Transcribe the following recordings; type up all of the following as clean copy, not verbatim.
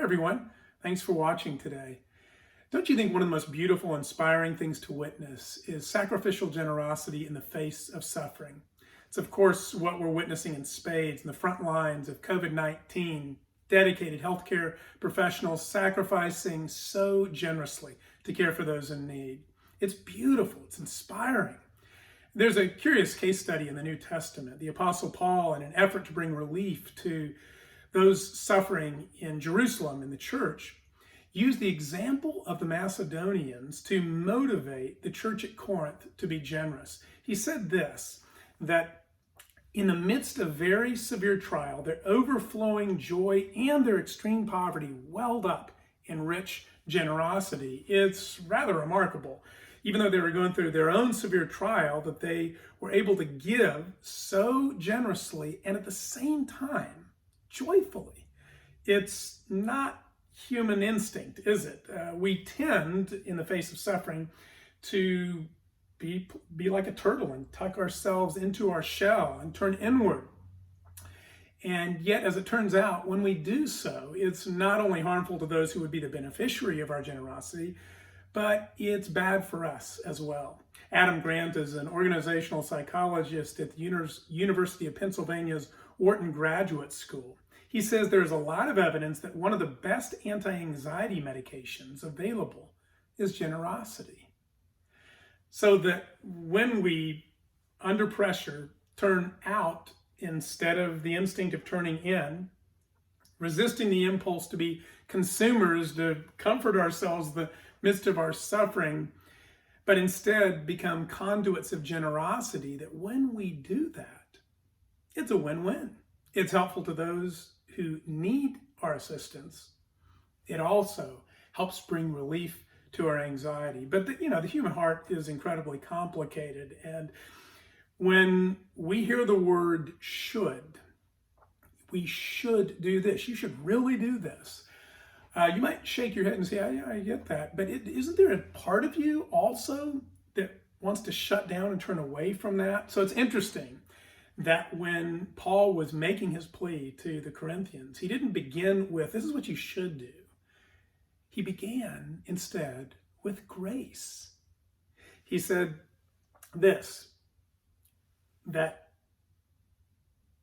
everyone. Thanks for watching today. Don't you think one of the most beautiful, inspiring things to witness is sacrificial generosity in the face of suffering? It's, of course, what we're witnessing in spades in the front lines of COVID-19, dedicated healthcare professionals sacrificing so generously to care for those in need. It's beautiful. It's inspiring. There's a curious case study in the New Testament. The Apostle Paul, in an effort to bring relief to those suffering in Jerusalem in the church, used the example of the Macedonians to motivate the church at Corinth to be generous. He said this, that in the midst of very severe trial, their overflowing joy and their extreme poverty welled up in rich generosity. It's rather remarkable, even though they were going through their own severe trial, that they were able to give so generously and at the same time joyfully. It's not human instinct, is it? We tend, in the face of suffering, to be like a turtle and tuck ourselves into our shell and turn inward. And yet, as it turns out, when we do so, it's not only harmful to those who would be the beneficiary of our generosity, but it's bad for us as well. Adam Grant is an organizational psychologist at the University of Pennsylvania's Wharton Graduate School. He says there's a lot of evidence that one of the best anti-anxiety medications available is generosity. So that when we, under pressure, turn out instead of the instinct of turning in, resisting the impulse to be consumers, to comfort ourselves in the midst of our suffering, but instead become conduits of generosity, that when we do that, it's a win-win. It's helpful to those who need our assistance. It also helps bring relief to our anxiety. But the human heart is incredibly complicated. And when we hear the word should, we should do this. You should really do this. You might shake your head and say, yeah, I get that. But isn't there a part of you also that wants to shut down and turn away from that? So it's interesting that when Paul was making his plea to the Corinthians, he didn't begin with, this is what you should do. He began instead with grace. He said this, that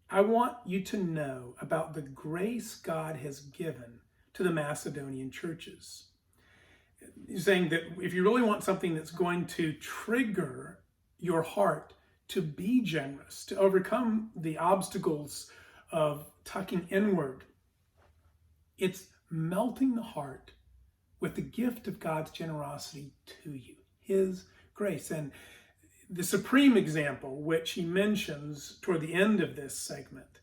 I want you to know about the grace God has given to the Macedonian churches. He's saying that if you really want something that's going to trigger your heart to be generous, to overcome the obstacles of tucking inward, it's melting the heart with the gift of God's generosity to you, His grace. And the supreme example, which he mentions toward the end of this segment,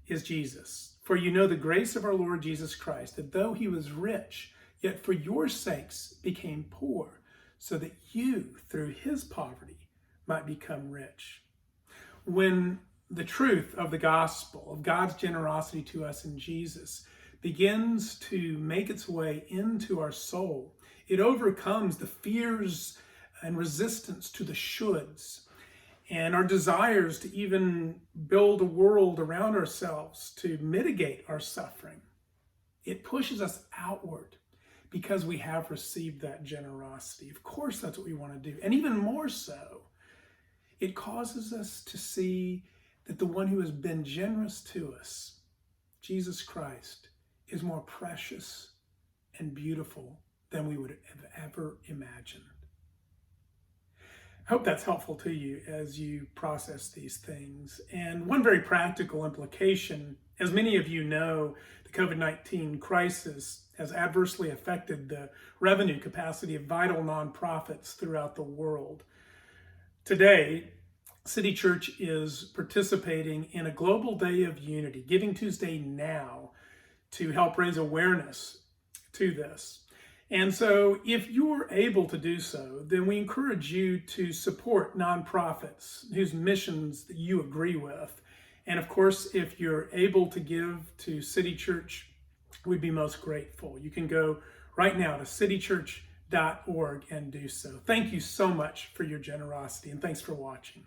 is Jesus. For you know the grace of our Lord Jesus Christ, that though he was rich, yet for your sakes became poor, so that you, through his poverty, might become rich. When the truth of the gospel, of God's generosity to us in Jesus, begins to make its way into our soul, it overcomes the fears and resistance to the shoulds and our desires to even build a world around ourselves to mitigate our suffering. It pushes us outward because we have received that generosity. Of course, that's what we want to do. And even more so, it causes us to see that the one who has been generous to us, Jesus Christ, is more precious and beautiful than we would have ever imagined. I hope that's helpful to you as you process these things. And one very practical implication, as many of you know, the COVID-19 crisis has adversely affected the revenue capacity of vital nonprofits throughout the world. Today, City Church is participating in a global day of unity, Giving Tuesday Now, to help raise awareness to this. And so if you're able to do so, then we encourage you to support nonprofits whose missions that you agree with. And of course, if you're able to give to City Church, we'd be most grateful. You can go right now to citychurch.org and do so. Thank you so much for your generosity, and thanks for watching.